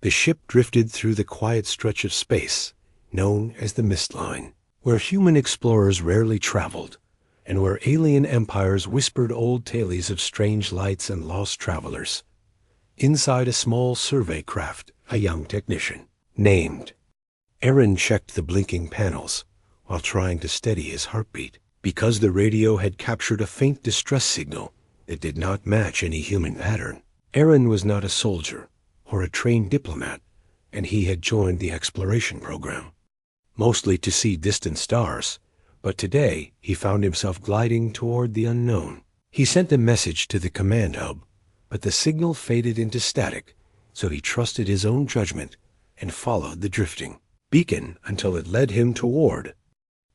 The ship drifted through the quiet stretch of space, known as the Mist Line, where human explorers rarely traveled, and where alien empires whispered old tales of strange lights and lost travelers. Inside a small survey craft, a young technician, named Aaron, checked the blinking panels while trying to steady his heartbeat, because the radio had captured a faint distress signal that did not match any human pattern. Aaron was not a soldier or a trained diplomat, and he had joined the exploration program, mostly to see distant stars, but today he found himself gliding toward the unknown. He sent a message to the command hub, but the signal faded into static, so he trusted his own judgment and followed the drifting beacon until it led him toward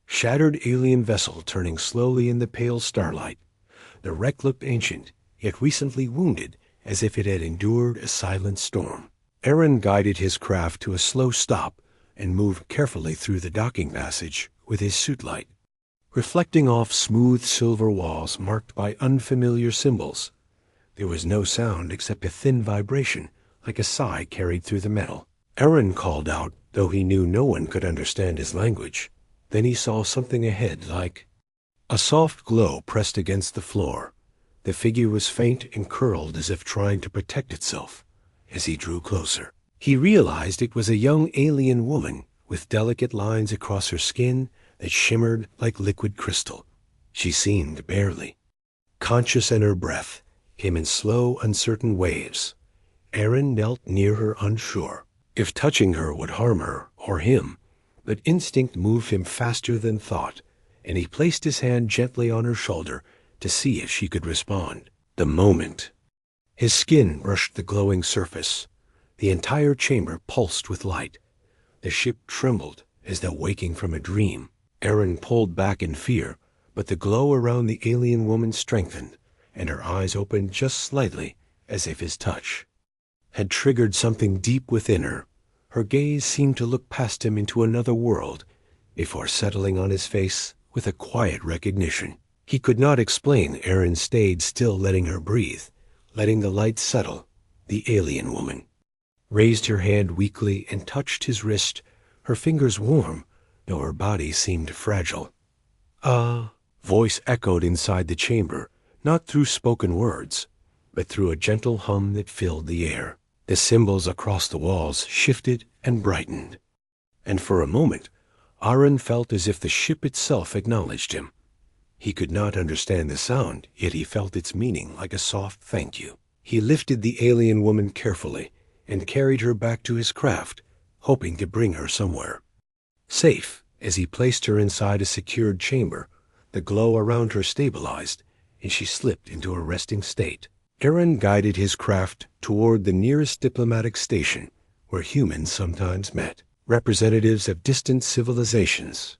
shattered alien vessel turning slowly in the pale starlight. The wreck looked ancient, yet recently wounded, as if it had endured a silent storm. Aaron guided his craft to a slow stop and moved carefully through the docking passage with his suit light, reflecting off smooth silver walls marked by unfamiliar symbols. There was no sound except a thin vibration, like a sigh carried through the metal. Aaron called out, though he knew no one could understand his language. Then he saw something ahead, like a soft glow pressed against the floor. The figure was faint and curled as if trying to protect itself. As he drew closer, he realized it was a young alien woman with delicate lines across her skin that shimmered like liquid crystal. She seemed barely conscious, and her breath came in slow, uncertain waves. Aaron knelt near her, unsure if touching her would harm her or him, but instinct moved him faster than thought, and he placed his hand gently on her shoulder to see if she could respond. The moment his skin brushed the glowing surface, the entire chamber pulsed with light. The ship trembled as though waking from a dream. Aaron pulled back in fear, but the glow around the alien woman strengthened, and her eyes opened just slightly, as if his touch had triggered something deep within her. Her gaze seemed to look past him into another world, before settling on his face with a quiet recognition. He could not explain. Aaron stayed still, letting her breathe, letting the light settle. The alien woman raised her hand weakly and touched his wrist, her fingers warm, though her body seemed fragile. Voice echoed inside the chamber, not through spoken words, but through a gentle hum that filled the air. The symbols across the walls shifted and brightened, and for a moment Aaron felt as if the ship itself acknowledged him. He could not understand the sound, yet he felt its meaning like a soft thank you. He lifted the alien woman carefully and carried her back to his craft, hoping to bring her somewhere safe. As he placed her inside a secured chamber, the glow around her stabilized, and she slipped into a resting state. Aaron guided his craft toward the nearest diplomatic station, where humans sometimes met, representatives of distant civilizations.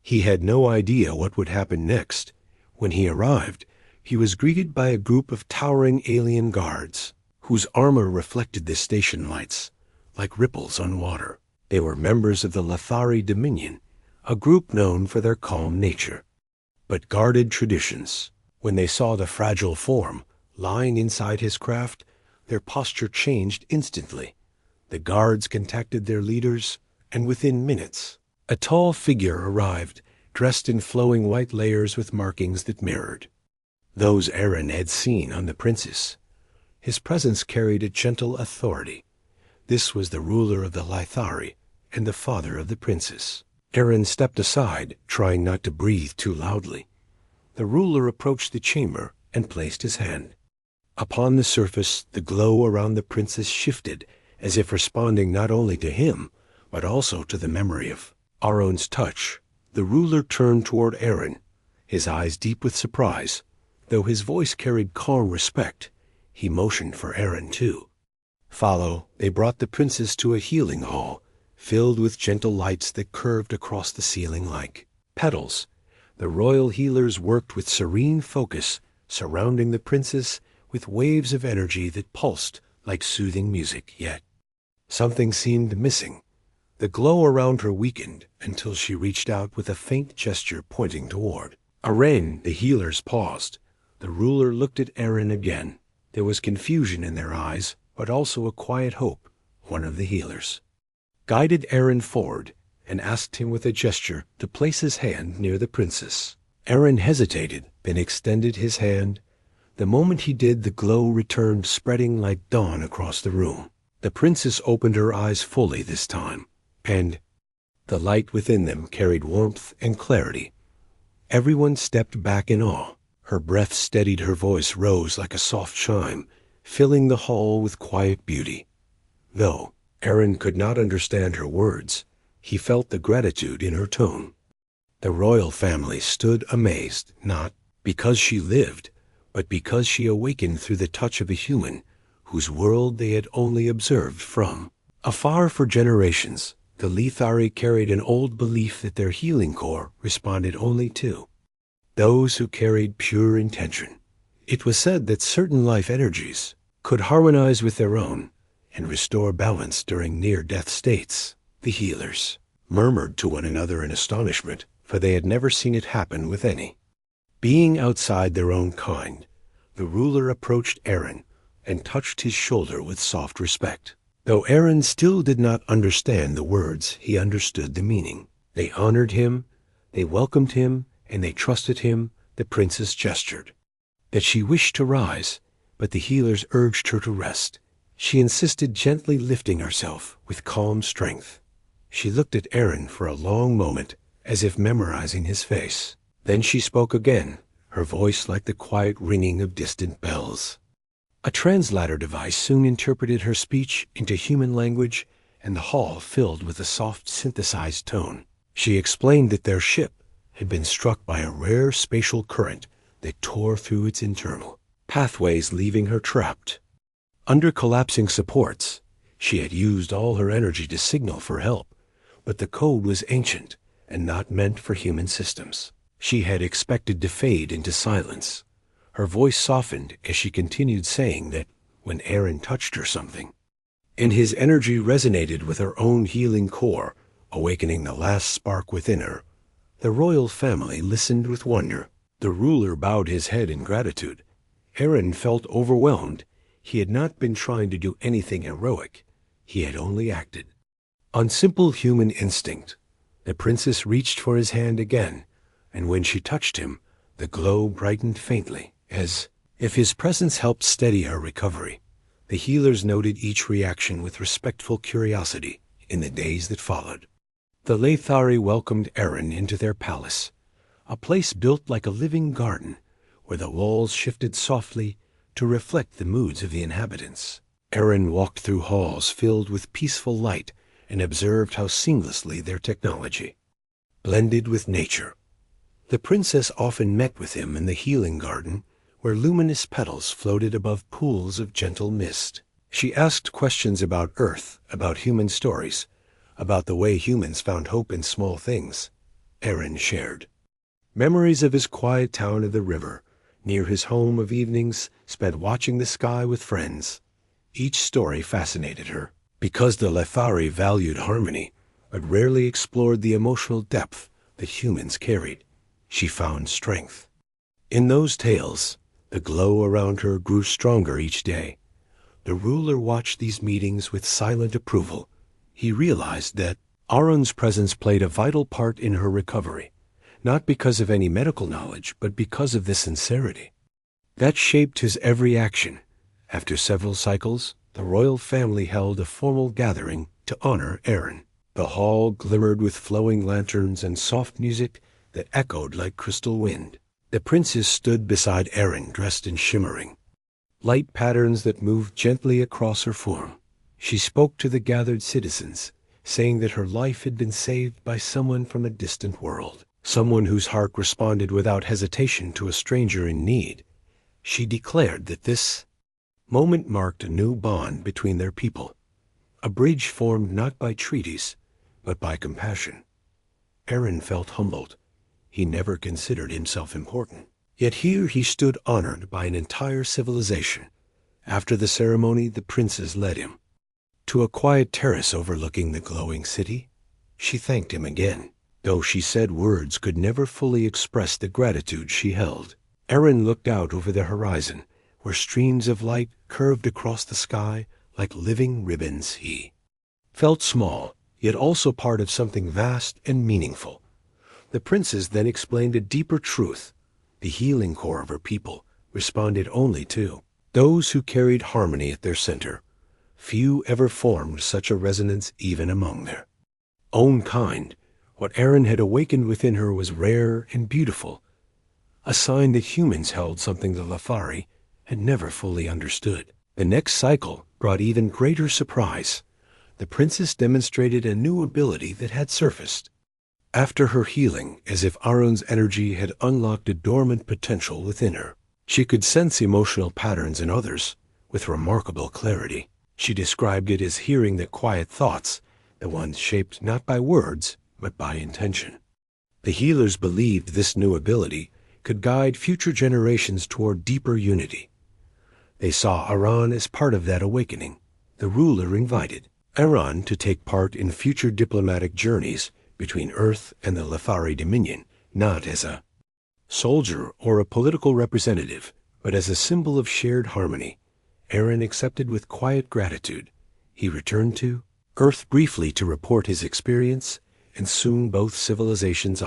He had no idea what would happen next. When he arrived, he was greeted by a group of towering alien guards, whose armor reflected the station lights like ripples on water. They were members of the Lathari Dominion, a group known for their calm nature, but guarded traditions. When they saw the fragile form lying inside his craft, their posture changed instantly. The guards contacted their leaders, and within minutes, a tall figure arrived, dressed in flowing white layers with markings that mirrored those Aaron had seen on the princess. His presence carried a gentle authority. This was the ruler of the Lathari and the father of the princess. Aaron stepped aside, trying not to breathe too loudly. The ruler approached the chamber and placed his hand upon the surface. The glow around the princess shifted, as if responding not only to him, but also to the memory of Aaron's touch. The ruler turned toward Aaron, his eyes deep with surprise. Though his voice carried calm respect, he motioned for Aaron to follow. They brought the princess to a healing hall, filled with gentle lights that curved across the ceiling like petals. The royal healers worked with serene focus, surrounding the princess with waves of energy that pulsed like soothing music. Yet something seemed missing. The glow around her weakened until she reached out with a faint gesture pointing toward Aaron. The healers paused. The ruler looked at Aaron again. There was confusion in their eyes, but also a quiet hope, one of the healers, guided Aaron forward and asked him with a gesture to place his hand near the princess. Aaron hesitated, then extended his hand. The moment he did, the glow returned, spreading like dawn across the room. The princess opened her eyes fully this time, and the light within them carried warmth and clarity. Everyone stepped back in awe. Her breath steadied, her voice rose like a soft chime, filling the hall with quiet beauty. Though Aaron could not understand her words, he felt the gratitude in her tone. The royal family stood amazed, not because she lived, but because she awakened through the touch of a human whose world they had only observed from afar for generations. The Lethari carried an old belief that their healing core responded only to those who carried pure intention. It was said that certain life energies could harmonize with their own and restore balance during near-death states. The healers murmured to one another in astonishment, for they had never seen it happen with any. Being outside their own kind, the ruler approached Aaron and touched his shoulder with soft respect. Though Aaron still did not understand the words, he understood the meaning. They honored him, they welcomed him, and they trusted him. The princess gestured that she wished to rise, but the healers urged her to rest. She insisted, gently lifting herself with calm strength. She looked at Aaron for a long moment, as if memorizing his face. Then she spoke again, her voice like the quiet ringing of distant bells. A translator device soon interpreted her speech into human language, and the hall filled with a soft, synthesized tone. She explained that their ship had been struck by a rare spatial current that tore through its internal pathways, leaving her trapped under collapsing supports. She had used all her energy to signal for help, but the code was ancient and not meant for human systems. She had expected to fade into silence. Her voice softened as she continued, saying that when Aaron touched her, something in his energy resonated with her own healing core, awakening the last spark within her. The royal family listened with wonder. The ruler bowed his head in gratitude. Aaron felt overwhelmed. He had not been trying to do anything heroic. He had only acted on simple human instinct. The princess reached for his hand again, and when she touched him, the glow brightened faintly, as if his presence helped steady her recovery. The healers noted each reaction with respectful curiosity in the days that followed. The Lethari welcomed Aaron into their palace, a place built like a living garden, where the walls shifted softly to reflect the moods of the inhabitants. Aaron walked through halls filled with peaceful light and observed how seamlessly their technology blended with nature. The princess often met with him in the healing garden, where luminous petals floated above pools of gentle mist. She asked questions about Earth, about human stories, about the way humans found hope in small things. Aaron shared memories of his quiet town of the river, near his home, of evenings spent watching the sky with friends. Each story fascinated her, because the Lethari valued harmony, but rarely explored the emotional depth that humans carried. She found strength in those tales. The glow around her grew stronger each day. The ruler watched these meetings with silent approval. He realized that Aaron's presence played a vital part in her recovery, not because of any medical knowledge, but because of the sincerity that shaped his every action. After several cycles, the royal family held a formal gathering to honor Aaron. The hall glimmered with flowing lanterns and soft music that echoed like crystal wind. The princess stood beside Aaron, dressed in shimmering light patterns that moved gently across her form. She spoke to the gathered citizens, saying that her life had been saved by someone from a distant world, someone whose heart responded without hesitation to a stranger in need. She declared that this moment marked a new bond between their people, a bridge formed not by treaties, but by compassion. Aaron felt humbled. He never considered himself important. Yet here he stood honored by an entire civilization. After the ceremony, the princess led him to a quiet terrace overlooking the glowing city. She thanked him again, though she said words could never fully express the gratitude she held. Aaron looked out over the horizon, where streams of light curved across the sky like living ribbons. He felt small, yet also part of something vast and meaningful. The princess then explained a deeper truth. The healing core of her people responded only to those who carried harmony at their center. Few ever formed such a resonance even among their own kind. What Erin had awakened within her was rare and beautiful, a sign that humans held something the Lafari had never fully understood. The next cycle brought even greater surprise. The princess demonstrated a new ability that had surfaced after her healing, as if Arun's energy had unlocked a dormant potential within her. She could sense emotional patterns in others with remarkable clarity. She described it as hearing the quiet thoughts, the ones shaped not by words, but by intention. The healers believed this new ability could guide future generations toward deeper unity. They saw Arun as part of that awakening. The ruler invited Arun to take part in future diplomatic journeys between Earth and the Lafari Dominion, not as a soldier or a political representative, but as a symbol of shared harmony. Aaron accepted with quiet gratitude. He returned to Earth briefly to report his experience, and soon both civilizations